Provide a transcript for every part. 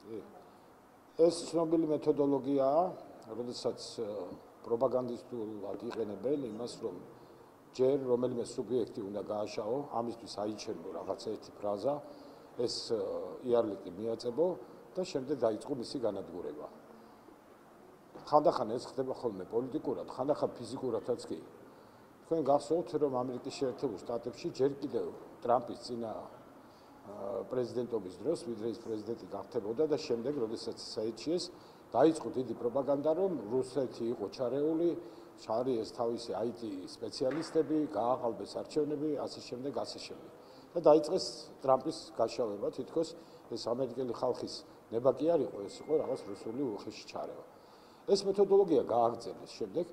ეს ცნობილი მეთოდოლოგიაა, როდესაც პროპაგანდისტულად იყენებენ იმას, რომ ჯერ რომელიმე სუბიექტი უნდა გააშაო, ამისთვის აიჩენო რაღაცა ერთი ფრაზა, ეს იარლიკი მიაწებო და შემდეგ დაიწყო მისი განადგურება. ხანდახან ეს ხდება ხოლმე პოლიტიკურად, ხანდახან ფიზიკურადაც კი. თქვენ გახსოვთ, რომ ამერიკის შეერთებულ შტატებში ჯერ კიდევ ტრამპის წინა პრეზიდენტობის დროს, ვიდრე ის პრეზიდენტი გახდებოდა და შემდეგ, როდესაც საერთიეს, დაიწყო დიდი პროპაგანდა, რომ რუსეთი იყო ჩარეული, ჩარიეს თავისი IT სპეციალისტები, გააყალბეს არჩევნები, ასე შემდეგ, ასე შემდეგ. და დაიწყეს ტრამპის გაშავება, თითქოს ეს ამერიკელი ხალხის ნება კი არ იყო, ეს იყო რაღაც რუსული უხეში ჩარევა. ეს მეთოდოლოგია გააგრძელეს შემდეგ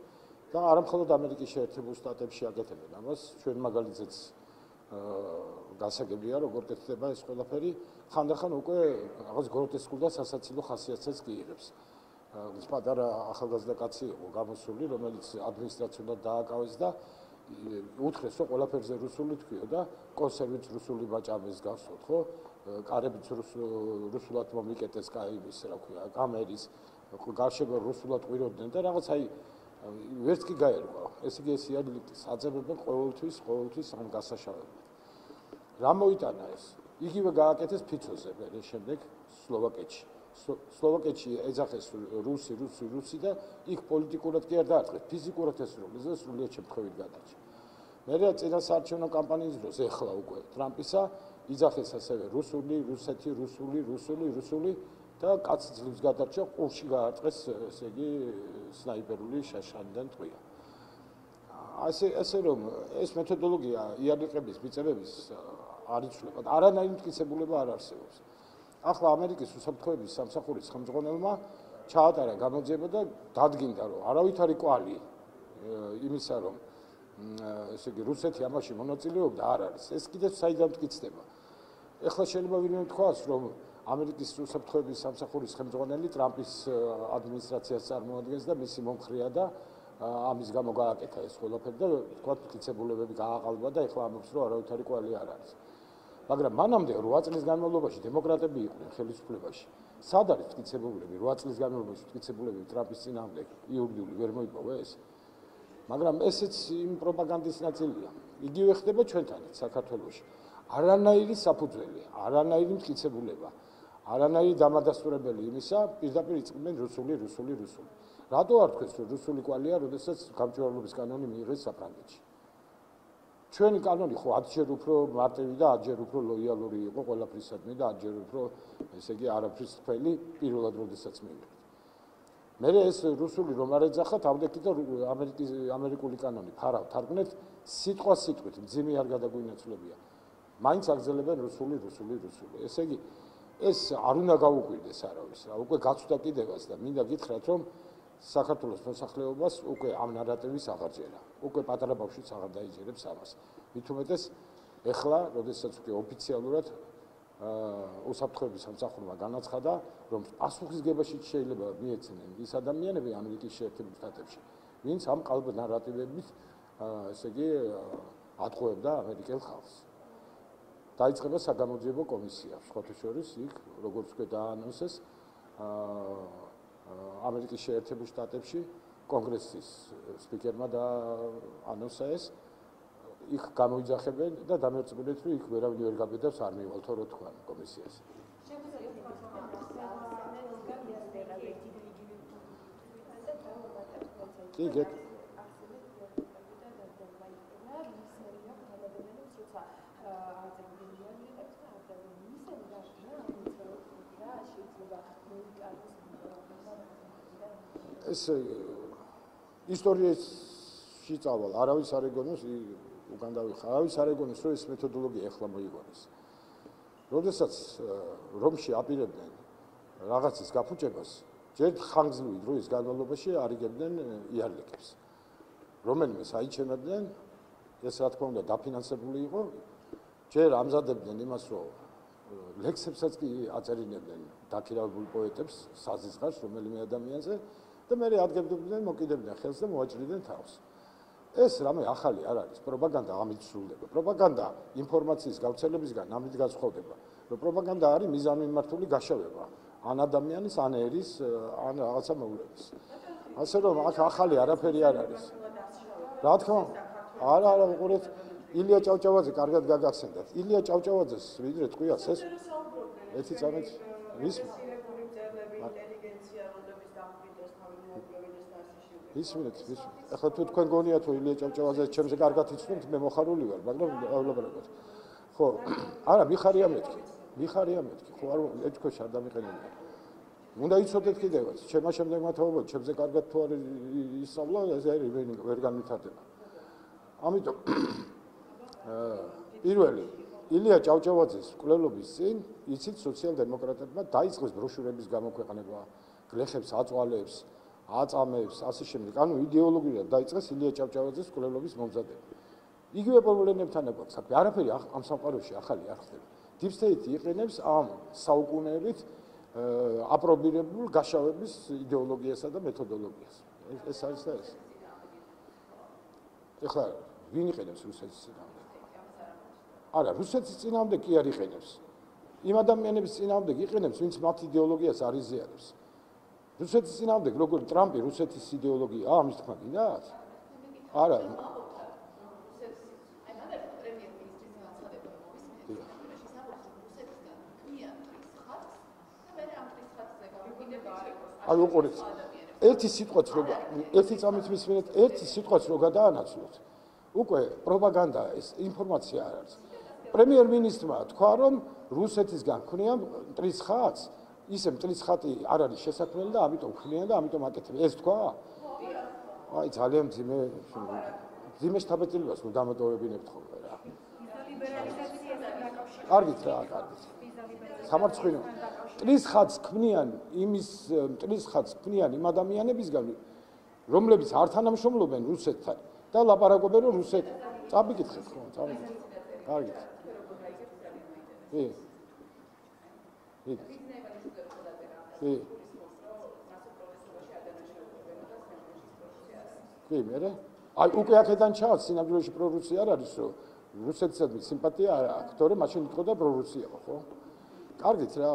და არა მხოლოდ ამერიკის შეერთებულ შტატებში აკეთებენ ამას, ჩვენ მაგალითზეც გასაგებია, როგორ კეთდება ეს ყველაფერი, ხანდახან უკვე რაღაც გროტესკულ და სასაცილო ხასიათსაც კი იღებს. ის პატარა ახალგაზრდა კაცი იყო გამოსული, რომელიც ადმინისტრაციულად დააკავეს და უთხრეს, რომ ყველაფერზე რუსული თქვიო და კონსერვიც რუსული ბაჭამეს გასვოთ, ხო? კარებიც რუსულად მომიკეტეს, ის რა ქვია, კამერის გარშემო რუსულად ყვიროდნენ და რაღაც აი ვერც კი გაერკვა. ეს იგი ეს იარლიკის აწებებენ ყოველთვის ამ გასაშავებლად. რა მოიტანა ეს? იგივე გააკეთეს ფიცოზე მე შემდეგ სლოვაკეთში. სლოვაკეთში ეძახეს რუსი და იქ პოლიტიკურად კი არ დაარტყეს, ფიზიკურად ეს როლზე სრულიად შემთხვევით გადარჩა. მე წინა საარჩევნო კამპანიის დროს ეხლა უკვე ტრამპისა იძახეს ასევე რუსეთი, რუსული და კაცი ძლივს გადარჩა, ყურში გაარტყეს, ესე იგი სნაიპერული შაშანიდან ტყვია. ასე რომ ეს მეთოდოლოგია იარლიკების მიწებების არ იცვლება, არანაირი მტკიცებულება არ არსებობს. ახლა ამერიკის უსაფრთხოების სამსახურის ხელმძღვანელმა ჩაატარა გამოძიება და დადგინდა, რომ არავითარი კვალი იმისა, რომ ესე იგი რუსეთი ამაში მონაწილეობდა არ არის. ეს კიდევ საიდან მტკიცდება. ეხლა შეიძლება ვინმე თქვას, რომ ამერიკის უსაფრთხოების სამსახურის ხელმძღვანელი ტრამპის ადმინისტრაციას წარმოადგენს და მისი მომხრეა და ამის გამო გააკეთა ეს ყველაფერი და თქვა მტკიცებულებები გააყალბა და ეხლა ამბობს, რომ არავითარი კვალი არ არის. მაგრამ მანამდე 8 წლის განმავლობაში დემოკრატები იყვნენ ხელისუფლებაში. სად არის მტკიცებულები? 8 წლის განმავლობაში მტკიცებულები ტრამპის წინააღმდეგ იურიდიული ვერ მოიპოვა ეს. მაგრამ ესეც იმ პროპაგანდის ნაწილია. იგივე ხდება ჩვენთანაც საქართველოში. არანაირი საფუძველი, არანაირი მტკიცებულება, არანაირი დამადასტურებელი იმისა, პირდაპირ იწყებენ რუსული. რატო არ თქვენს, რომ რუსული კვალია, როდესაც გამჭვირვალობის კანონი მიიღეს საფრანგეთში? ჩვენი კანონი ხო 10-ჯერ უფრო მარტივი და 10-ჯერ უფრო ლოიალური იყო ყველაფრისადმი და 10-ჯერ უფრო, ესე იგი, არაფრის თქმელი პირველად როდესაც მიიღეთ. მე ეს რუსული რომ არ ეძახათ, ავდექით და ამერიკული კანონი ფარავ თარგმნეთ, სიტყვით, მძიმე არ გადაგვინაცვლებია. მაინც აგზელებენ რუსული. ესე იგი, ეს არ უნდა გაუკვირდეს არავის, რა, უკვე გაცვდა კიდევაც და მინდა გითხრათ, რომ საქართველოს მოსახლეობას უკვე ამ ნარატივის აღარჯერა. უკვე პატარა ბავშვიც აღარ დაიჯერებს ამას. მით უმეტეს ეხლა, როდესაც უკვე ოფიციალურად უსაფრთხოების სამსახურმა განაცხადა, რომ პასუხისგებაში შეიძლება მიეცნენ ის ადამიანები ამერიკის შეერთებულ შტატებში, ვინც ამ ყალბ ნარატივებით, ესე იგი, ატყუებდა ამერიკელ ხალხს. დაიწყება საგამოძიებო კომისია, სხვათა შორის იქ, როგორც უკვე დაანონსეს, ამერიკის შეერთებულ შტატებში კონგრესის სპიკერმა დაანონსა ეს, იქ გამოიძახებენ და დამერწმუნეთ, რომ იქ ვერავინ ვერ გაბედავს არ მივალთო რო თქვან კომისიას. კი, გეტ ეს ისტორიაში წავალ, არავის არ ეგონოს, უკან დავიხარ, არავის არ ეგონოს, რომ ეს მეთოდოლოგია ეხლა მოიგონეს. როდესაც რომში აპირებდნენ რაღაცის გაფუჭებას, ჯერ ხანგრძლივი დროის განმავლობაში არიგებდნენ იარლიკებს. რომელიმეს აიჩენებდნენ, ეს რა თქმა უნდა დაფინანსებული იყო, ჯერ ამზადებდნენ იმას, რომ ლექსებსაც კი აწერინებდნენ დაქირავებულ პოეტებს საზისხარს რომელიმე ადამიანზე და მე ადგებდნენ მოკიდებდნენ ხელს და მოაჭრიდნენ თავს. ეს რამე ახალი არ არის, პროპაგანდა ამით სრულდება. პროპაგანდა ინფორმაციის გავრცელებისგან ამით განსხვავდება, რომ პროპაგანდა არის მიზანმიმართული გაშავება. ან ადამიანის, ან ერის, ან რაღაცა მოვლენის. ასე რომ აქ ახალი არაფერი არ არის. რა თქმა უნდა, არა, უყურეთ, ილია ჭავჭავაძე კარგად გაგახსენდათ. ილია ჭავჭავაძეს ვიდრე ტყვიას ეს ერთი წამით ის ისმინეთ. ახლა თუ თქვენ გონიათ რომ ილია ჭავჭავაძე ჩემზე კარგად იცნობთ, მე მოხარული ვარ, მაგრამ ავლაბარაკოთ. ხო, არა, მიხარია მეთქი, ხო არ ეთქვეშ არ დამიყენებია. უნდა იცოდეთ კიდევაც, ჩემმა შემდეგმა თაობად, ჩემზე კარგად თუ არ ისწავლა, ეს ვერ განვითარდება. ამიტომ პირველი ილია ჭავჭავაძის მკვლელობის წინ იცით სოციალ-დემოკრატებმა დაიწყეს ბროშურების გამოქვეყნება, გლეხებს აწვალებს, აწამებს, ასე შემდეგ. ანუ იდეოლოგიურად დაიწყეს ილია ჭავჭავაძის მკვლელობის მომზადება. იგივე პრობლემებთან აქვს საქმე. არაფერი ამ სამყაროში ახალი არ ხდება. Deep State იყენებს ამ საუკუნეებით აპრობირებულ გაშავების იდეოლოგიასა და მეთოდოლოგიას. ეს არის და ეს. ეხლა ვინ იყენებს რუსეთის წინააღმდეგ? არა, რუსეთის წინააღმდეგ კი არ იყენებს. იმ ადამიანების წინააღმდეგ იყენებს, ვინც მათ იდეოლოგიას არ იზიარებს. რუსეთის წინააღმდეგ როგორ ტრამპი რუსეთის იდეოლოგია, ამის თქმა გინდათ? არა. აი უყურეთ. ერთი სიტყვაც რო ერთი წამით მისმენთ, ერთი სიტყვაც რო გადაანაცვლოთ. უკვე პროპაგანდა ეს ინფორმაცია არ არის. პრემიერ-მინისტრმა თქვა, რომ რუსეთისგან ქმნიან მტრის ხატს, ისე მტრის ხატი არ არის შესაძლებელი და ამიტომ ქმნიან და ამიტომ აკეთებენ. ეს თქვა? აი ძალიან მძიმე შთაბეჭდილებას ნუ დამატოვებინებთ ხოლმე რა. კარგით რა, კარგით. სამარცხვინო. მტრის ხატს ქმნიან იმ ადამიანებისგან, რომლებიც არ თანამშრომლობენ რუსეთთან და ლაპარაკობენ რომ რუსეთ წაბიკითხეთ ხო, წაბიკითხეთ. კარგით. კი, მერე? აი უკვე აქედან ჩავს სინამდვილეში პრორუსია არ არის, რომ რუსეთისადმი სიმპათია აქვს, თორემ მაშინ ითქოდა პრორუსია ხო? კარგით რა.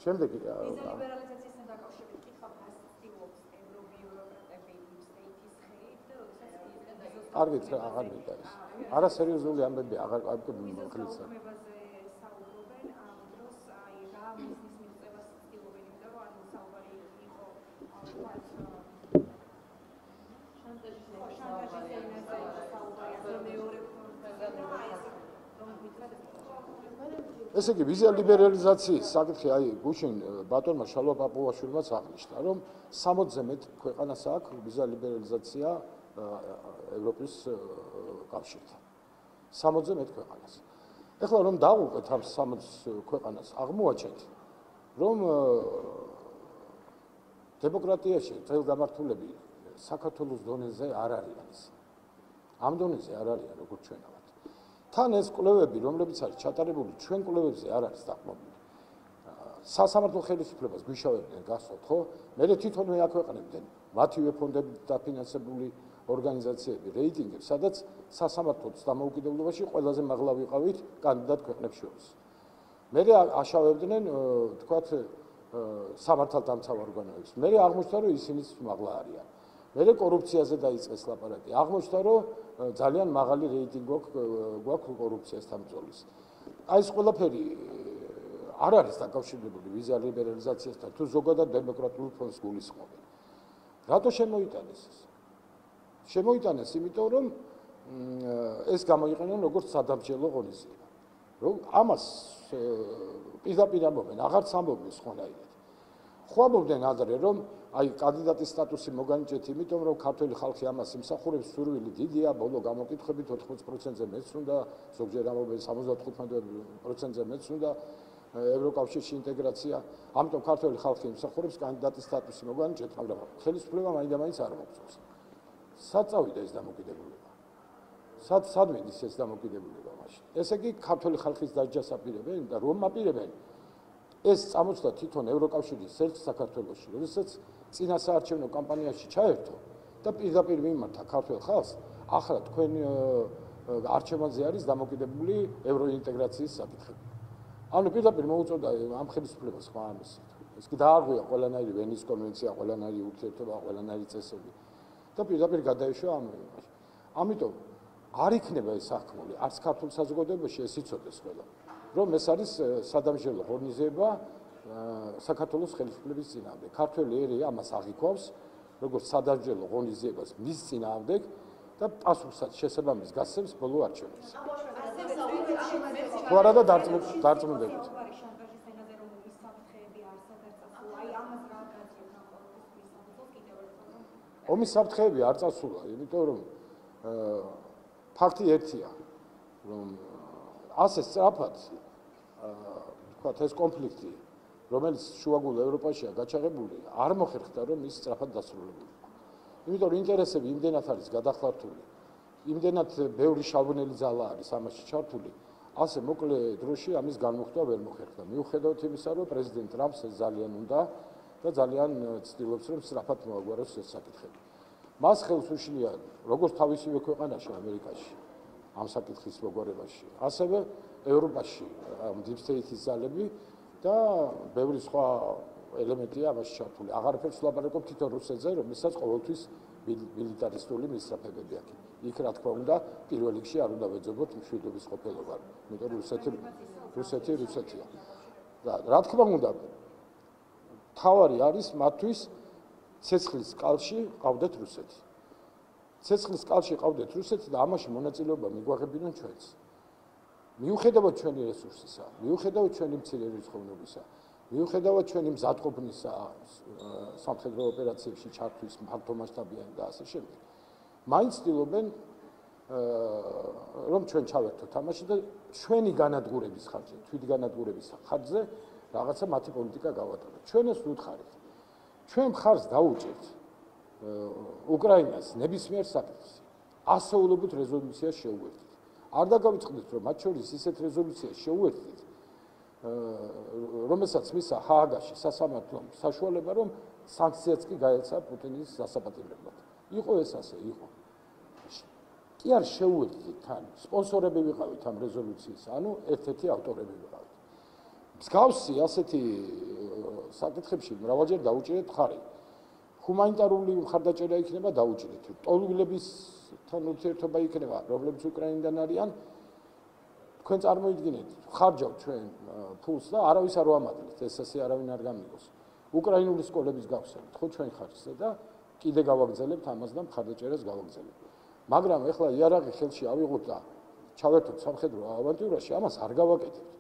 შემდეგი რა. ლიბერალიზაციასთან დაკავშირებით კითხვა ფასტივობს ევრობიუროკრატები Deep State-ის ხეით და კარგით რა, აღარ მინდა ეს. არასერიოზული ამბები აღარ მოგხლიცა. საუბრობენ ამ დროს აი რა მიზნის მიღწევას ცდილობენ, იმიტომ რომ ანუ საუბარი იყო შანტაჟის ენაზე საუბარი მეორე ესე იგი ვიზა ლიბერალიზაციის საკითხი აი გუშინ ბატონმა შალვა პაპუაშვილმაც აღნიშნა რომ 60-ზე მეტ ქვეყანას აქვს ვიზა ლიბერალიზაცია ევროპის კავშირთან 60-ზე მეტ ქვეყანას ეხლა რომ დავუყოთ ამ 60 ქვეყანას აღმოაჩენთ რომ დემოკრატიაში ძველგამართულები საქართველოს დონეზე არ არიან ამ დონეზე არ არიან როგორც ჩვენავთ თან ეს კვლევები, რომლებიც არის ჩატარებული ჩვენ კვლევებზე არ არის დაყრდნობილი. სასამართლო ხელისუფლებას გვიშავებდნენ გასვათ, ხო? მე თვითონ მეაქვეყნებდნენ მათივე ფონდებით დაფინანსებული ორგანიზაციები რეიტინგებს, სადაც სასამართლოს დამოუკიდებლობაში ყველაზე მაღლა ვიყავით კანდიდატ ქვეყნებს შორის. მე აშავებდნენ, თქვათ, სამართალდამცავ ორგანოებს. მე აღმოჩნდა, რომ ისინიც მაღლა არიან. მე კორუფციაზე დაიწყეს ლაპარაკი. აღმოჩნდა, რომ ძალიან მაღალი რეიტინგი გვაქვს კორუფციასთან ბრძოლის. აი ეს ყველაფერი არ არის დაკავშირებული ვიზა ლიბერალიზაციასთან, თუ ზოგადად დემოკრატიულ ფონდს გულისხმობენ. რატო შემოიტანეს ეს? შემოიტანეს, იმიტომ რომ ეს გამოიყენონ როგორც სადამსჯელო ღონისძიება. რომ ამას პირდაპირ ამბობენ, აღარც ამბობენ სხვანაირად. ხო ამბობდნენ ადრე, რომ აი კანდიდატის სტატუსი მოგანიჭეთ, იმიტომ რომ ქართული ხალხი ამას იმსახურებს, სურვილი დიდია, ბოლო გამოკითხებით 80%-ზე მეც უნდა, ზოგჯერ ამბობენ 75%-ზე მეც უნდა ევროკავშირში ინტეგრაცია. ამიტომ ქართული ხალხი იმსახურებს კანდიდატის სტატუსი მოგანიჭეთ, მაგრამ ხელისუფლება მაინდა-მაინც არ მოგწევს. სად წავიდა ეს დამოკიდებულება? სად მიდის ეს დამოკიდებულება მაშინ? ესე იგი ქართული ხალხის დასჯას აპირებენ და რომ აპირებენ ეს წამოწდა თვითონ ევროკავშირის ერთ საქართველოში, როდესაც წინა საარჩევნო კამპანიაში ჩაერთო და პირდაპირ მიმართა ქართულ ხალხს, ახლა თქვენ არჩევანზე არის დამოკიდებული ევროინტეგრაციის საკითხები. ანუ პირდაპირ მოუწოდა ამ ხელისუფლებას სხვა ამის. ეს კი დაარღვია ყველანაირი ვენის კონვენცია, ყველანაირი ურთიერთობა, ყველანაირი წესები და პირდაპირ გადაეშვა ამ იმაში. ამიტომ არ იქნება ეს აღქმული, არც ქართულ საზოგადოებაში ეს იცოდეს ყველა, რომ ეს არის სადამსჯელო ღონისძიება საქართველოს ხელისუფლების წინააღმდეგ. ქართველი ერი ამას აღიქვავს, როგორც სადამსჯელო ღონისძიებას მის წინააღმდეგ და პასუხსაც შესაბამის გასცემს ბოლო არჩევნებში. თუ არა და დარწმუნდებით. ომის საფრთხეები არ წასულა, იმიტომ რომ ფაქტი ერთია, რომ ასე სწრაფად თქვათ ეს კონფლიქტი, რომელიც შუაგულ ევროპაშია გაჩაღებული, არ მოხერხდა, რომ ის სწრაფად დასრულებული. იმიტომ რომ ინტერესები იმდენად არის გადახლართული, იმდენად ბევრი შავნელი ძალა არის ამაში ჩართული, ასე მოკლე დროში ამის განმუხტვა ვერ მოხერხდა. მიუხედავად იმისა, რომ პრეზიდენტ ტრამპს ეს ძალიან უნდა და ძალიან ცდილობს, რომ სწრაფად მოაგვაროს ეს საკითხები. მას ხელს უშლია როგორც თავისივე ქვეყანაში, ამერიკაში, ამ საკითხის მოგვარებაში, ასევე ევროპაში, deep state-ის ძალები და ბევრი სხვა ელემენტია ამაში ჩართული. აღარაფერს ვლაპარაკობ თვითონ რუსეთზე, რომელსაც ყოველთვის მილიტარისტული მისწრაფებები აქვს. იქ რა თქმა უნდა, პირველ რიგში არ უნდა ვეძებოთ მშვიდობის ყოფილობა, იმიტომ რომ რუსეთია. და რა თქმა უნდა, თავარი არის მათთვის ცეცხლის კალში ყავდეთ რუსეთი. ცეცხლის კალში ყავდეთ რუსეთი და ამაში მონაწილეობა მიგვაღებინონ ჩვენც. მიუხედავად ჩვენი რესურსისა, მიუხედავად ჩვენი მცირე რიცხოვნობისა, მიუხედავად ჩვენი მზადყოფნისა სამხედრო ოპერაციებში ჩართვის ფართომასშტაბიანი და ასე შემდეგ. მაინც ცდილობენ რომ ჩვენ ჩავერთოთ ამაში და ჩვენი განადგურების ხარჯზე, თვითგანადგურების ხარჯზე რაღაცა მათი პოლიტიკა გავატაროთ. ჩვენ ეს ვუთხარით. ჩვენ მხარს დაუჭერთ უკრაინას ნებისმიერ საკითხს. ასეულობით რეზოლუციას შეუერთდით. არ დაგავიწყდით, რომ მათ შორის ისეთ რეზოლუციას შეუერთდით, რომელსაც მისცა ჰააგაში სასამართლომ საშუალება, რომ სანქციაც კი გაეცა პუტინის დასაპატიმრებლად. იყო ეს ასე, იყო. კი არ შეუერთდით თან, სპონსორები ვიყავით ამ რეზოლუციის, ანუ ერთ-ერთი ავტორები ვიყავით. მსგავსი ასეთი საკითხებში მრავალჯერ დაუჭირეთ მხარი. ჰუმანიტარული მხარდაჭერა იქნება დაუჭირეთ. ტოლვილებისთან ურთიერთობა იქნება, რომლებიც უკრაინიდან არიან. თქვენ წარმოიდგინეთ, ხარჯავთ ჩვენ ფულს და არავის არ ვამატებთ, ეს ასე არავინ არ გამიგოს. უკრაინული სკოლების გავსებთ, ხო ჩვენ ხარჯზე და კიდე გავაგზავნებთ ამას და მხარდაჭერას გავაგზავნებთ. მაგრამ ეხლა იარაღი ხელში ავიღოთ და ჩავერთოთ სამხედრო ავანტიურაში, ამას არ გავაკეთებთ.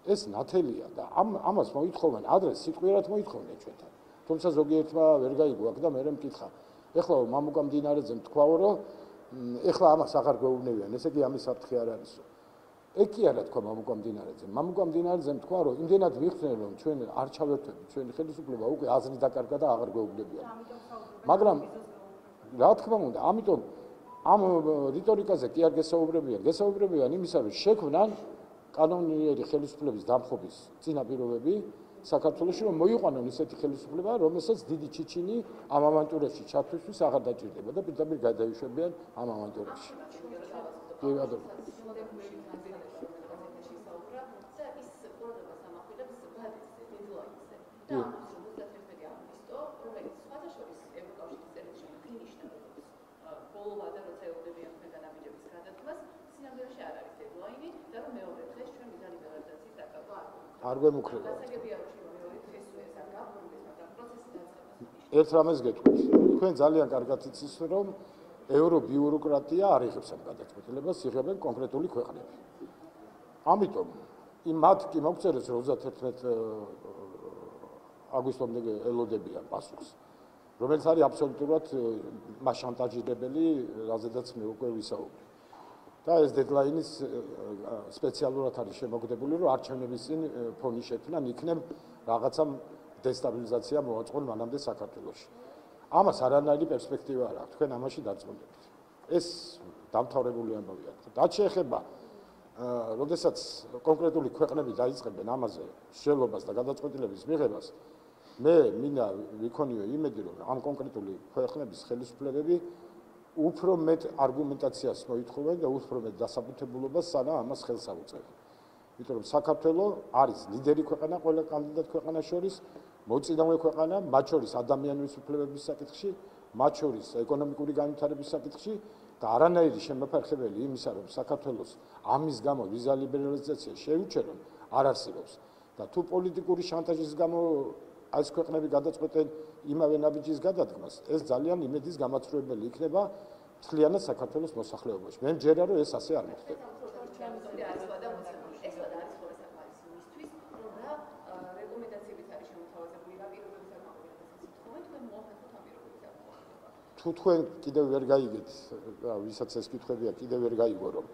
ეს ნათელია და ამას მოითხოვენ, ადრე სიტყვიერად მოითხოვდნენ ჩვენთან. თუმცა ზოგიერთმა ვერ გაიგო აქ და მე მკითხა. ეხლა მამუკა მდინარეძემ თქვაო, რომ ეხლა ამას აღარ გვეუბნებიან, ესე იგი ამის საფრთხე არ არის. ეგ კი არა თქვა მამუკა მდინარეძემ. მამუკა მდინარეძემ თქვა, რომ იმდენად მიხსენ, რომ ჩვენ არ ჩავერთვებით, ჩვენი ხელისუფლება უკვე აზრი დაკარგა და აღარ გვეუბნებიან. მაგრამ რა თქმა უნდა, ამიტომ ამ რიტორიკაზე კი არ გესაუბრებიან იმისა, რომ შექმნან კანონიერი ხელისუფლების დამხობის წინაპირობები საქართველოში, რომ მოიყვანონ ისეთი ხელისუფლება, რომელსაც დიდი ჩიჩინი ამ ავანტურაში ჩართვისთვის აღარ დაჭირდება და პირდაპირ გადაიშვებიან ამ ავანტურაში. კი ბატონო. არ გვემუქრება. ერთ რამეს გეტყვით. თქვენ ძალიან კარგად იცით, რომ ევრობიუროკრატია არ იღებს ამ გადაწყვეტილებას, იღებენ კონკრეტული ქვეყნები. ამიტომ იმ მათ კი მოგწერეს 31 აგვისტომდე ელოდებიან პასუხს, რომელიც არის აბსოლუტურად მაშანტაჟირებელი, რაზედაც მე უკვე ვისაუბრე. და ეს დედლაინის სპეციალურად არის შემოგდებული, რომ არჩევნების წინ ფონი შექმნან, იქნებ რაღაცა დესტაბილიზაცია მოაწყონ მანამდე საქართველოში. ამას არანაირი პერსპექტივა არ აქვს, თქვენ ამაში დარწმუნდებით. ეს დამთავრებული ამბავია. რაც შეეხება, როდესაც კონკრეტული ქვეყნები დაიწყებენ ამაზე შევლობას და გადაწყვეტილების მიღებას, მე მინდა ვიქონიო იმედი, რომ ამ კონკრეტული ქვეყნების ხელისუფლებები უფრო მეტ არგუმენტაციას მოითხოვენ და უფრო მეტ დასაბუთებულობას სანამ ამას ხელს აუწევენ. იმიტომ რომ საქართველო არის ლიდერი ქვეყანა ყველა კანდიდატ ქვეყანას შორის მოწინავე ქვეყანა, მათ შორის ადამიანის უფლებების საკითხში, მათ შორის ეკონომიკური განვითარების საკითხში და არანაირი შემოფერხებელი იმისა, რომ საქართველოს ამის გამო ვიზა ლიბერალიზაცია შეუჩერონ, არ არსებობს. და თუ პოლიტიკური შანტაჟის გამო ეს ქვეყნები გადაწყვეტენ იმავე ნაბიჯის გადადგმას, ეს ძალიან იმედის გამაცრუებელი იქნება მთლიანად საქართველოს მოსახლეობაში. მე მჯერა, რომ ეს ასე არ მოხდება. თუ თქვენ კიდევ ვერ გაიგეთ, ვისაც ეს კითხვებია, კიდევ ვერ გაიგო, რომ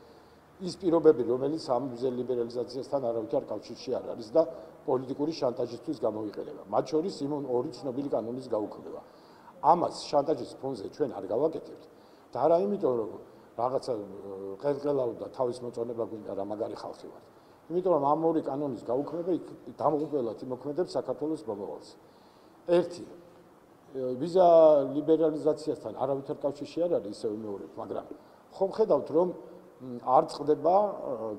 ის პირობები, რომელიც ამ ვიზა ლიბერალიზაციასთან არავითარ კავშირში არ არის და პოლიტიკური შანტაჟისთვის გამოიყენება. მათ შორის იმ ორი ცნობილი კანონის გაუქმება. ამას შანტაჟის ფონზე ჩვენ არ გავაკეთებთ და არა იმიტომ, რომ რაღაცა ყელყელავ და თავის მოწონება გვინდა რა მაგარი ხალხი ვართ. იმიტომ რომ ამ ორი კანონის გაუქმება დამღუპველად იმოქმედებს საქართველოს მომავალს. ერთი ვიზა ლიბერალიზაციასთან არავითარ კავშირში არ არის ისევ მეორედ, მაგრამ ხომ ხედავთ, რომ არ წყდება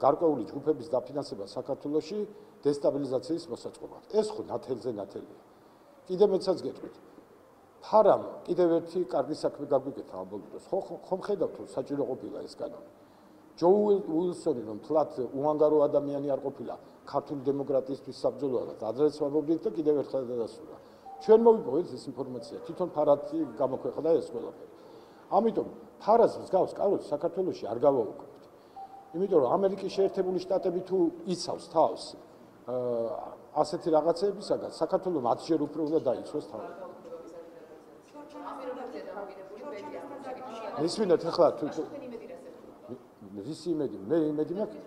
გარკვეული ჯგუფების დაფინანსება საქართველოში დესტაბილიზაციის მოსაწყობად. ეს ხო ნათელზე ნათელია. კიდე მეცაც გეტყვით. ფარამ კიდევ ერთი კარგი საქმე გაგვიკეთა ამ ბოლო დროს. ხომ ხედავთ, რომ საჭირო ყოფილა ეს კანონი. ჯო უილსონი რომ თლათ უანგარო ადამიანი არ ყოფილა ქართული დემოკრატიისთვის საბრძოლოა და ადრეც ვამბობდით და კიდევ ერთხელ დადასტურა. ჩვენ მოვიპოვეთ ეს ინფორმაცია, თვითონ ფარათი გამოქვეყნდა ეს ყველაფერი. ამიტომ ფარას მსგავს კანონს საქართველოში არ გავაუქმებთ. იმიტომ რომ ამერიკის შეერთებული შტატები თუ იცავს თავს ასეთი რაღაცებისაგან, საქართველოს 10 ჯერ უფრო უნდა დაიცვას თავი. ისმინეთ ახლა თუ ისი იმედი, მე იმედი მაქვს.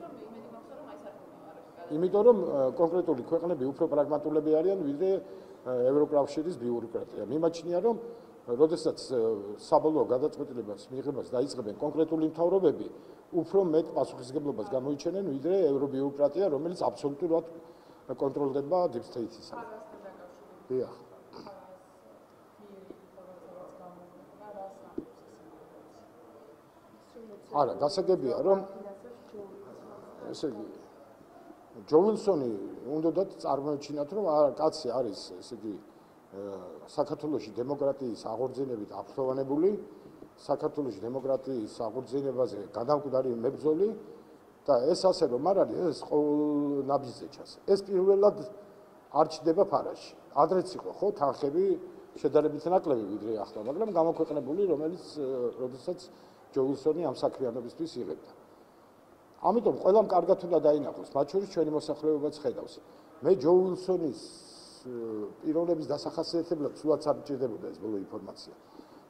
იმიტომ რომ კონკრეტული ქვეყნები უფრო პრაგმატულები არიან, ვიდრე ევროკავშირის ბიუროკრატია. მიმაჩნია, რომ როდესაც საბოლოო გადაწყვეტილებას მიიღებას დაიწყებენ კონკრეტული მთავრობები, უფრო მეტ პასუხისმგებლობას გამოიჩენენ, ვიდრე ევრობიუროკრატია, რომელიც აბსოლუტურად კონტროლდება deep state-ს. დიახ. არა, გასაგებია, რომ ესე იგი ჯო უილსონი უნდათ წარმოეჩინათ, რომ კაცი არის, ესე იგი საქართველოში დემოკრატიის აღორძინებით აფრთხილებული, საქართველოში დემოკრატიის აღორძინებაზე გადამკვდარი მებრძოლი და ეს ასე რომ არ არის, ეს ყოველ ნაბიჯზე ჩას. ეს პირველად არ ჩდება ფარაში. ადრეც იყო ხო თანხები შედარებით ნაკლები ვიდრე ახლა, მაგრამ გამოქვეყნებული, რომელიც როდესაც ჯო უილსონი ამ საქმიანობისთვის იღებდა. ამიტომ ყველამ კარგად უნდა დაინახოს, მათ შორის ჩვენი მოსახლეობაც ხედავს. მე ჯო უილსონის პიროვნების დასახასიათებლად სულაც არ მჭირდებოდა ეს ბოლო ინფორმაცია.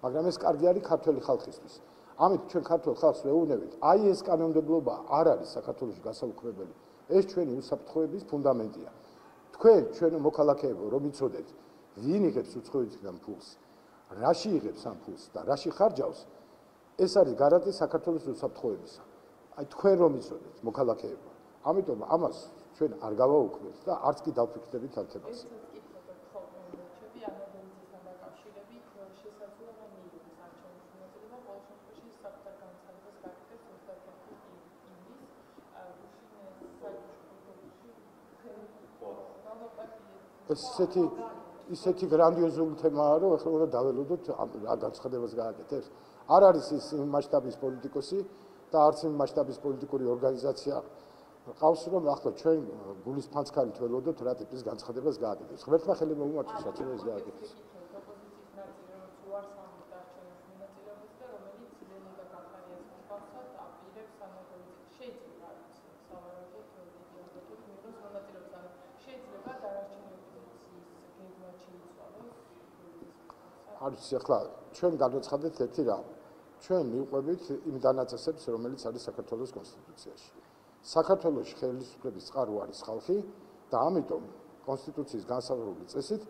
მაგრამ ეს კარგი არის ქართველი ხალხისთვის. ამით ჩვენ ქართველ ხალხს ვეუბნებით, აი ეს კანონმდებლობა არ არის საქართველოში გასაუქმებელი. ეს ჩვენი უსაფრთხოების ფუნდამენტია. თქვენ ჩვენ მოქალაქეებო რომ იცოდეთ, ვინ იღებს უცხოეთიდან ფულს, რაში იღებს ამ ფულს და რაში ხარჯავს, ეს არის გარანტია საქართველოს უსაფრთხოებისა. აი თქვენ რომ იცოდეთ მოქალაქეებო. ამიტომ ამას ჩვენ არ გავაუქმებთ და არც კი დავფიქრდებით ამ თემაზე. ისეთი გრანდიოზული თემაა, რომ ახლა უნდა დაველოდოთ რა განცხადებას გააკეთებს. არ არის ის იმ მასშტაბის პოლიტიკოსი და არც იმ მასშტაბის პოლიტიკური ორგანიზაცია ყავს, რომ ახლა ჩვენ გულის ფანცქარით ველოდოთ რა ტიპის განცხადებას გააკეთებს. ღმერთმა ხელი მოუმართოს, რაც ეს გააკეთოს. არის ახლა ჩვენ გადავცხადეთ ერთი რამ. ჩვენ მივყვებით იმ დანაწესებს, რომელიც არის საქართველოს კონსტიტუციაში. საქართველოში ხელისუფლების წყარო არის ხალხი და ამიტომ კონსტიტუციის განსაზღვრული წესით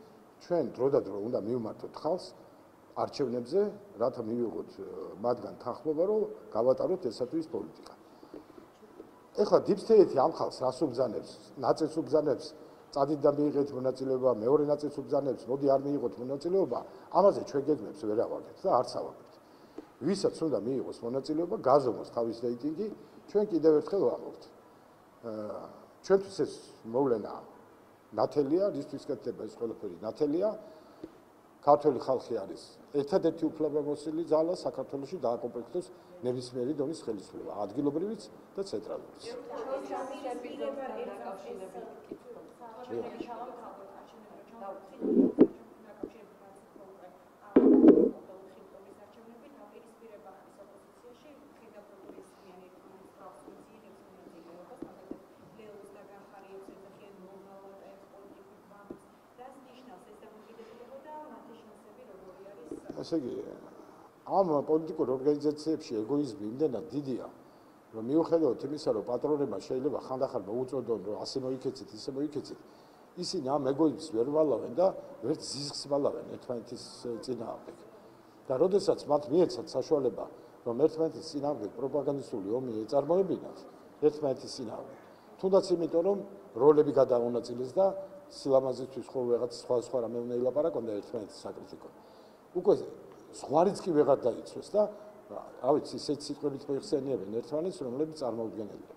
ჩვენ დროდადრო უნდა მივმართოთ ხალხს არჩევნებზე, რათა მივიღოთ მათგან თანხმობა, რომ გავატაროთ ესა თუ ის პოლიტიკა. ეხლა deep state ამ ხალხს რას უბრძანებს? ნაწილს უბრძანებს წადით და მიიღეთ მონაწილეობა, მეორე ნაწილს უბრძანებს, მოდი არ მიიღოთ მონაწილეობა, ამაზე ჩვენ გეგმებს ვერ ავაგებთ და არც ავაგებთ. ვისაც უნდა მიიღოს მონაწილეობა, გაზომოს თავის რეიტინგი, ჩვენ კიდევ ერთხელ ვამბობთ. ჩვენთვის ეს მოვლენა ნათელია, რისთვის კეთდება ეს ყველაფერი ნათელია. ქართველი ხალხი არის ერთადერთი უფლებამოსილი ძალა საქართველოში დააკომპლექტოს ნებისმიერი დონის ხელისუფლება, ადგილობრივიც და ცენტრალურიც. ესე იგი, ამ პოლიტიკურ ორგანიზაციებში ეგოიზმი იმდენად დიდია, რომ მიუხედავად იმისა, რომ პატრონებმა შეიძლება ხანდახან მოუწოდონ, რომ ასე მოიქეცით, ისე მოიქეცით, ისინი ამ ეგოიზმს ვერ ვალავენ და ვერც ზიზღს ვალავენ ერთმანეთის წინააღმდეგ. და როდესაც მათ მიეცათ საშუალება, რომ ერთმანეთის წინააღმდეგ პროპაგანდისტული ომი ეწარმოებინათ, ერთმანეთის წინააღმდეგ, თუნდაც იმიტომ, რომ როლები გადაუნაწილეს და სილამაზისთვის ხოლმე რაღაც სხვა რამე უნდა ილაპარაკონ და ერთმანეთის საკრიტიკო. უკვე ზღვარიც კი ვეღარ დაიცვეს და რა ვიცი, ისეთ სიტყვებით მოიხსენიებენ ერთმანეთს, რომლებიც წარმოუდგენელია.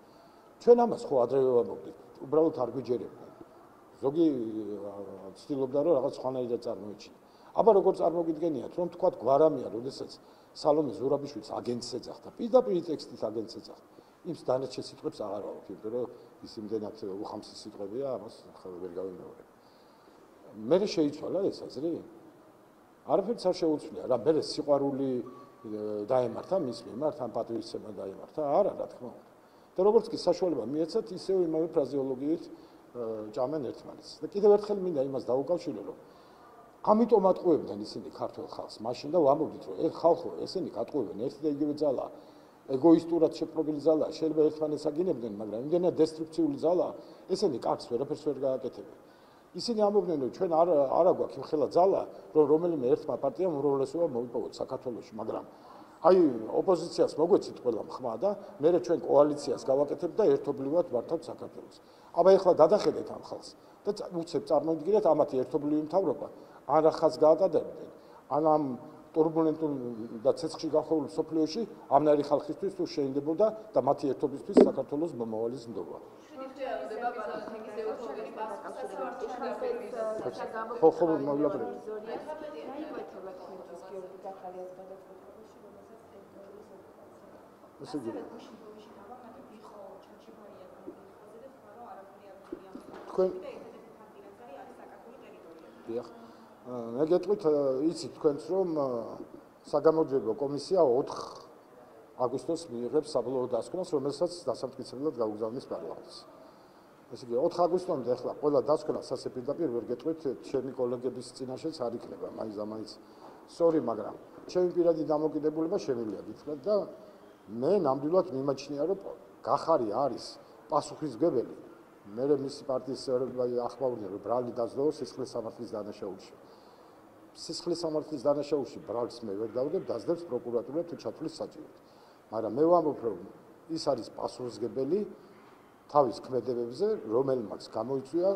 ჩვენ ამას ხო ადრევე ვამბობდით, უბრალოდ არ გვიჯერებდნენ. ზოგი ცდილობდა, რომ რაღაც სხვანაირად წარმოეჩინა. აბა როგორ წარმოგიდგენიათ, რომ თქვათ გვარამია, როდესაც სალომე ზურაბიშვილს აგენტს ეძახდა, პირდაპირ ტექსტით აგენტს ეძახდა. იმ დანარჩენ სიტყვებს აღარ ვამბობ, იმიტომ რომ ის იმდენად უხამსი სიტყვებია, ამას ხელ ვერ გავიმეორებ. მე შეიცვალა ეს აზრი? არაფერს არ შეუცვლია, რა მე სიყვარული დაემართა მის მიმართ, ამ პატივისცემა დაემართა? არა, რა თქმა უნდა. და როგორც კი საშუალება მიეცათ, ისევ იმავე ფრაზეოლოგიით ჭამენ ერთმანეთს. და კიდევ ერთხელ მინდა იმას დაუკავშირო, რომ ამიტომ ატყუებდნენ ისინი ქართულ ხალხს. მაშინ და ვამბობდით, რომ ხალხო, ესენი გატყუებენ ერთი და იგივე ძალა, ეგოისტურად შეპყრობილი ძალა, შეიძლება ერთმანეთს აგინებდნენ, მაგრამ იმდენად დესტრუქციული ძალა, ესენი კარგს ვერაფერს ვერ გააკეთებენ. ისინი ამბობდნენ, რომ ჩვენ არა გვაქვს იმხელა ძალა, რომ რომელიმე ერთმა პარტიამ უმრავლესობა მოიპოვოთ საქართველოში, მაგრამ აი ოპოზიციას მოგვეცით ყველამ ხმა და მე ჩვენ კოალიციას გავაკეთებ და ერთობლივად ვართავთ საქართველოს. აბა ეხლა გადახედეთ ამ ხალხს და უცებ წარმოიდგინეთ ამათი ერთობლივი მთავრობა ან ახაც გაატარებდნენ, ან ამ турбулентულ და ცეცხლში გახურულ სოფლიოში ამნაირი ხალხისთვის თუ შეინდებოდა და მათი ერთობისთვის საქართველოს მომავალის ნდობა. ხო, მოვლაპრები. ესე იგი თქვენ მე გეტყვით იცით თქვენც რომ საგამოძიებო კომისია 4 აგვისტოს მიიღებს საბოლოო დასკვნას, რომელსაც დასამტკიცებლად გაუგზავნის პარლამენტს. ესე იგი 4 აგვისტომდე ახლა ყველა დასკვნას ასე პირდაპირ ვერ გეტყვით, ჩემი კოლეგების წინაშეც არ იქნება მაინც და მაინც სწორი, მაგრამ ჩემი პირადი დამოკიდებულება შემიძლია გითხრათ და მე ნამდვილად მიმაჩნია, რომ გახარი არის პასუხისმგებელი. მე მისი პარტიის წევრები ახმაურდნენ, რომ ბრალი დაძლევა სისხლის სამართლის დანაშაულში. სისხლის სამართლის დანაშაულში ბრალს მე ვერ დავდებ, დაძლევს პროკურატურა თუ ჩათვლის საჭიროდ. მაგრამ მე ვამბობ, რომ ის არის პასუხისმგებელი თავის ქმედებებზე, რომელმაც გამოიწვია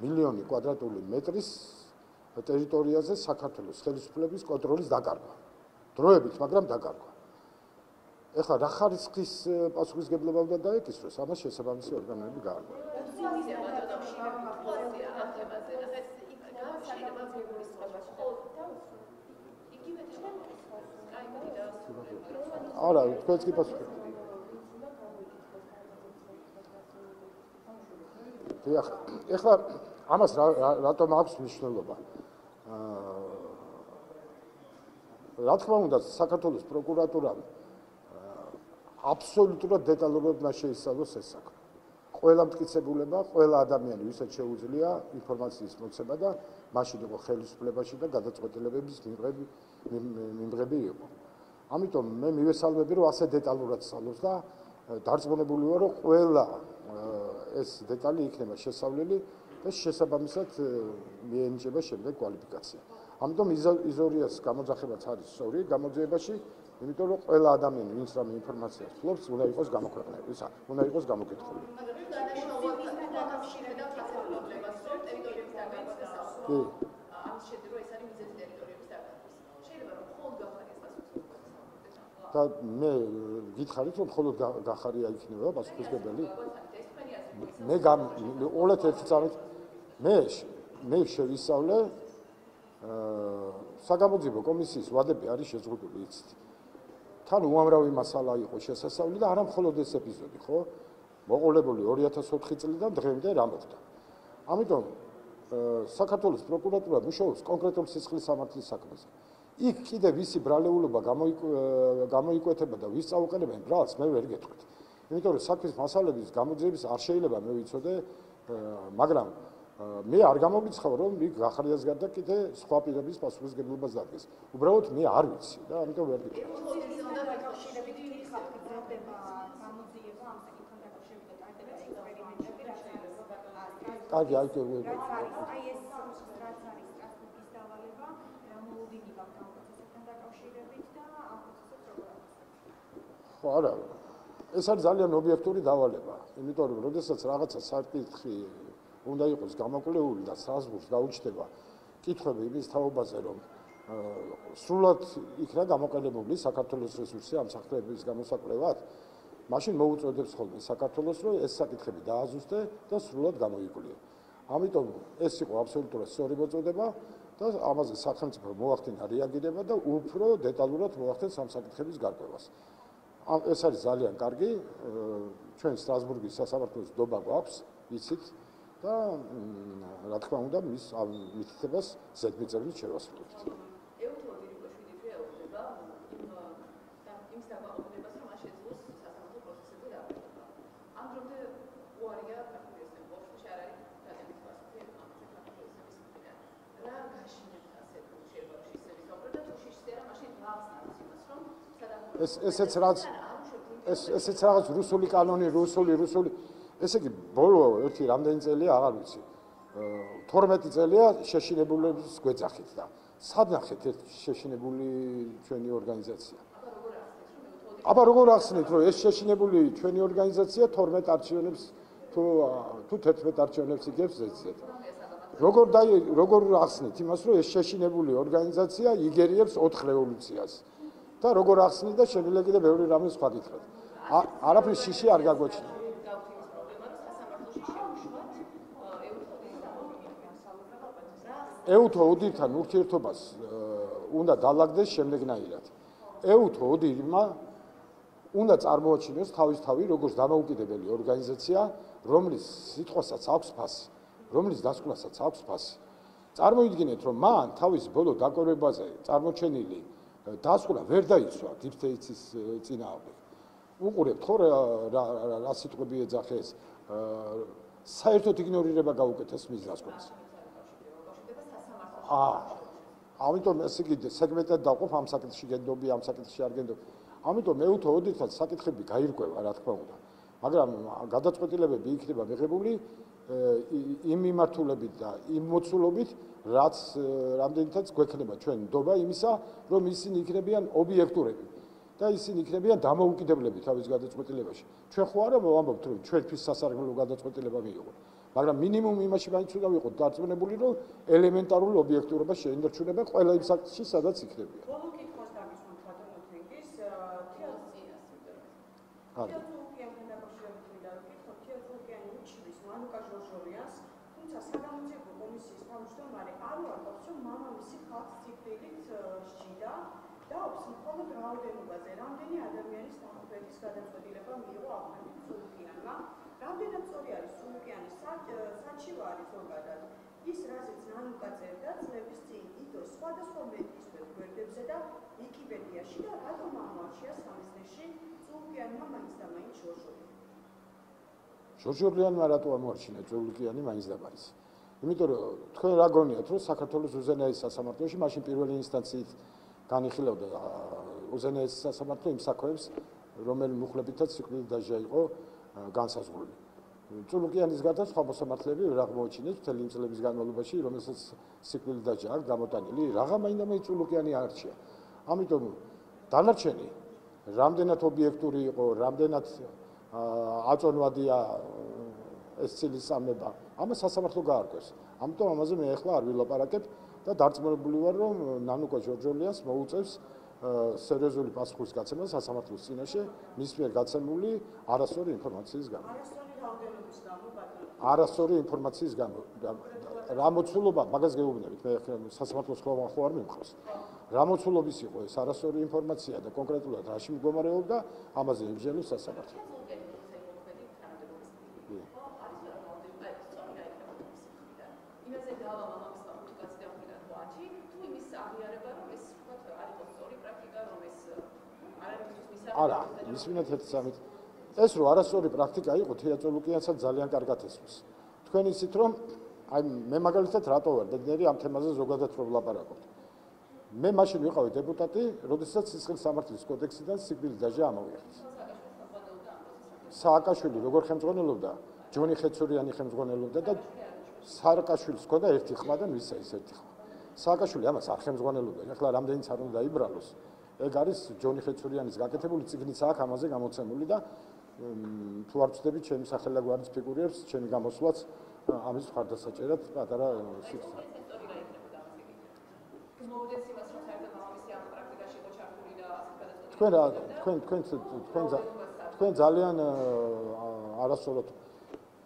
1,000,000 კვადრატული მეტრის ტერიტორიაზე საქართველოს ხელისუფლების კონტროლის დაკარგვა. დროებით, მაგრამ დაკარგვა. ეხლა რა ხარისხის პასუხისმგებლობა უნდა დაეკისროს, ამას შესაბამისი ორგანოები გაარკვევენ. არა, თქვენც კი პასუხი. ეხლა ამას რატომ აქვს მნიშვნელობა? რა თქმა უნდა, საქართველოს პროკურატურამ აბსოლუტურად დეტალურად უნდა შეისწავლოს ეს საქმე. ყველა მტკიცებულება, ყველა ადამიანი, ვისაც შეუძლია ინფორმაციის მოცემა და მაშინ იყო ხელისუფლებაში და გადაწყვეტილებების მიმღები იყო. ამიტომ მე მივესალმები, რომ ასე დეტალურად სწავლოს და დარწმუნებული ვარ, რომ ყველა ეს დეტალი იქნება შესწავლილი და შესაბამისად მიენიჭება შემდეგ კვალიფიკაცია. ამიტომ იზორიას გამოძახებაც არის სწორი გამოძიებაში, იმიტომ რომ ყველა ადამიანი, ვინც რამე ინფორმაციას ფლობს, უნდა იყოს გამოქვეყნებული, უნდა იყოს გამოკითხული. და მე გითხარით, რომ მხოლოდ გახარია იქნება პასუხისმგებელი. მე შევისწავლე საგამოძიებო კომისიის ვადები არის შეზღუდული იცით. თან უამრავი მასალა იყო შესასწავლი და არა მხოლოდ ეს ეპიზოდი, ხო? მოყოლებული 2004 წლიდან დღემდე რა მოხდა. ამიტომ საქართველოს პროკურატურა მუშაობს კონკრეტულ სისხლის სამართლის საქმეზე. იქ კიდე ვისი ბრალეულობა გამოიკვეთება და ვის წაუყენებენ ბრალს მე ვერ გეტყვით. იმიტომ რომ საქმის მასალების გამოძიების არ შეიძლება მე ვიცოდე, მაგრამ მე არ გამომიცხავ რომ იქ გახარიას გარდა კიდე სხვა პირების პასუხისმგებლობას დადგეს. უბრალოდ მე არ ვიცი და ამიტომ ვერ გეტყვით. კარგი, აი ხო არა, ეს არის ძალიან ობიექტური დავალება, იმიტომ რომ როდესაც რაღაცა საკითხი უნდა იყოს გამოკვლეული და საზღვრს დაუჩნდება კითხვები იმის თაობაზე, რომ სრულად იქნა გამოყენებული საქართველოს რესურსი ამ სახლებების გამოსაკვლევად, მაშინ მოუწოდებს ხოლმე საქართველოს, რომ ეს საკითხები დააზუსტე და სრულად გამოიკვლიე. ამიტომ ეს იყო აბსოლუტურად სწორი მოწოდება და ამაზე სახელმწიფო მოახდინა რეაგირება და უფრო დეტალურად მოახდენს ამ საკითხების გარკვევას. ეს არის ძალიან კარგი, ჩვენ სტრასბურგის სასამართლოს დობა გვაქვს, ვიცით და რა თქმა უნდა მის მითითებას ზედმიწევნით შევასრულებთ. ესეც რაღაც რუსული კანონი, რუსული, ესე იგი ბოლო ერთი რამდენი წელია აღარ ვიცი. 12 წელია შეშინებულების გვეძახით და სადნახეთ ერთ შეშინებული ჩვენი ორგანიზაცია. აბა როგორ ახსნით რომ ეს შეშინებული ჩვენი ორგანიზაცია 12 არჩევნებს თუ 11 არჩევნებს იგებს ეცეთ. როგორ ახსნით იმას რომ ეს შეშინებული ორგანიზაცია იგერიებს 4 რევოლუციას. და როგორ ახსნით და შემიძლია კიდე ბევრი რამე სხვა გითხრათ. არაფრის შიში არ გაგვეჩნია. ეუთო ოდირთან ურთიერთობას უნდა დაალაგდეს შემდეგნაირად. ეუთო ოდირმა უნდა წარმოაჩინოს თავისთავად როგორც დამოუკიდებელი ორგანიზაცია, რომლის სიტყვასაც აქვს ფასი, რომლის დასკვნასაც აქვს ფასი. წარმოიდგინეთ, რომ მან თავის ბოლო დაკვირვებაზე წარმოჩენილი დასკვნა ვერ დაიცვა Deep State-ის წინააღმდეგ. უყურებთ ხო რა სიტყვები ეძახეს, საერთოდ იგნორირება გაუკეთეს მის დასკვნას. ამიტომ ესე იგი სეგმენტად დაყოფ ამ საკითხში გენდობი, ამ საკითხში არ გენდობი. ამიტომ მეუთო ოდირთან საკითხები გაირკვევა, რა თქმა უნდა. მაგრამ გადაწყვეტილებები იქნება მიღებული იმ მიმართულებით და იმ მოცულობით, რაც რამდენითაც გვექნება ჩვენ ნდობა იმისა, რომ ისინი იქნებიან ობიექტურები და ისინი იქნებიან დამოუკიდებლები თავის გადაწყვეტილებაში. ჩვენ ხო არა ვამბობთ, რომ ჩვენთვის სასარგებლო გადაწყვეტილება მიიღო, მაგრამ მინიმუმ იმაში მაინც უნდა ვიყოთ დარწმუნებული, რომ ელემენტარულ ობიექტურობას შეინარჩუნება ყველა იმ საკითხში, სადაც იქნებიან. ბოლო კითხვას დაგისვამთ ბატონო თენგის, მანუკა ჟორჟორიანს, თუმცა საგამოძიებო კომისიის თავმჯდომარე არ უარყოფს, რომ მამამისი ხალხს სიკვდილით სჯიდა და ობს მხოლოდ რაოდენობაზე, რამდენი ადამიანის დამკვეთის გადაწყვეტილება მიიღო აღნიშნულ სულუკიანმა. რამდენად სწორი არის სულუკიანის საჩივარი ზოგადად ის, რაზეც ნანუკა წერდა წლების წინ იდოს სხვადასხვა მედიის ვებგვერდებზე და ვიკიპედიაში და რატომ აღმოაჩია სამიზნეში სულუკიანმა მაინც და მაინც ჟორჟორიანი. ჟორჟორიანმა რატო ამოარჩინა ჭულუკიანი მაინც და მაინც? იმიტომ რომ თქვენ რა გონიათ, რომ საქართველოს უზენაეს სასამართლოში მაშინ პირველი ინსტანციით განიხილავდა უზენაეს სასამართლო იმ საქმეებს, რომელი მუხლებითაც სიკვდილით დაჟა იყო განსაზღვრული. ჭულუკიანის გარდა სხვა მოსამართლეები ვერ აღმოაჩინეს მთელი იმ წლების განმავლობაში, რომელსაც სიკვდილით დაჟა აქვს გამოტანილი, რაღა მაინდა მე ჭულუკიანი არჩია. ამიტომ დანარჩენი რამდენად ობიექტური იყო, რამდენად აწონვადია ეს ცილის ამება, ამას სასამართლო გაარკვევს. ამიტომ ამაზე მე ახლა არ ვილაპარაკებ და დარწმუნებული ვარ, რომ ნანუკა ჟორჟორიანს მოუწევს სერიოზული პასუხის გაცემა სასამართლოს წინაშე მის მიერ გაცემული არასწორი ინფორმაციის გამო. არასწორი რაოდენობის გამო, ბატონო. არასწორი ინფორმაციის გამო. რა მოცულობა, მაგას გეუბნებით, მე სასამართლოს ხომ ხო არ მიმყავს. რა მოცულობის იყო ეს არასწორი ინფორმაცია და კონკრეტულად რაში მდგომარეობდა, ამაზე ებრძელოს სასამართლო. არა, ისმინეთ ერთ-სამით. ეს რო არასწორი პრაქტიკა იყო, თეატრო ლუკიანსაც ძალიან კარგად ესმის. თქვენ იცით რომ აი მე მაგალითად რატო ვარ ბედნიერი ამ თემაზე ზოგადად რო ვლაპარაკობთ. მე მაშინ ვიყავი დეპუტატი, როდესაც სისხლის სამართლის კოდექსიდან სიკვდილის დაჟე ამოვიღეს. სააკაშვილი როგორ ხელმძღვანელობდა, ჯონი ხეცურიანი ხელმძღვანელობდა და სააკაშვილის ჰქონდა ერთი ხმა და მისა ის ერთი ხმა. სააკაშვილი ამას არ ხელმძღვანელობდა, ეხლა რამდენიც არ უნდა დაიბრალოს. ეგ არის ჯონი ხეცურიანის გაკეთებული წიგნიც აქ ამაზე გამოცემული და თუ არ ვწდები ჩემი სახელაგვარის ფიგურებს, ჩემი გამოსვლაც ამის მხარდასაჭერად პატარა სიტყვა. თქვენ ძალიან არასწორად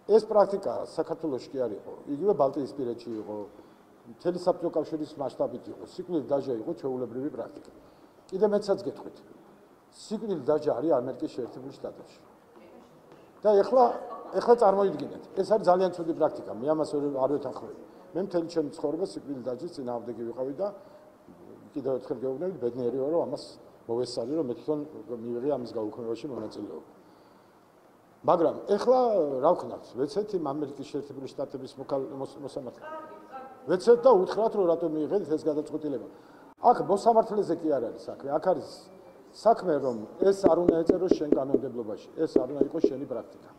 ეს პრაქტიკა საქართველოში კი არ იყო, იგივე ბალტიისპირეთში იყო, მთელი საბჭოთა კავშირის მასშტაბით იყო, სიკვდილის დაჟე იყო ჩვეულებრივი პრაქტიკა. კიდე მეცაც გეტყვით. სიკვდილის დაჟე არის ამერიკის შეერთებულ შტატებში. და ეხლა წარმოიდგინეთ, ეს არის ძალიან ცუდი პრაქტიკა, მე ამას არ ვეთანხმები. მე მთელი ჩემი ცხოვრება სიკვდილის დაჟის წინააღმდეგი ვიყავი და კიდევ ერთხელ გეუბნებით, ბედნიერი ვარ, რომ ამას მოვესწარი, რომ მე თვითონ მივიღე ამის გაუქმებაში მონაწილეობა. მაგრამ ეხლა რა ვქნათ, ვეცეთ იმ ამერიკის შეერთებული შტატების მოსამართლე. ვეცეთ და უთხრათ, რომ რატომ მიიღეთ ეს გადაწყვეტილება. აქ მოსამართლეზე კი არ არის საქმე, აქ არის საქმე, რომ ეს არ უნდა ეწეროს შენ კანონმდებლობაში, ეს არ უნდა იყოს შენი პრაქტიკა.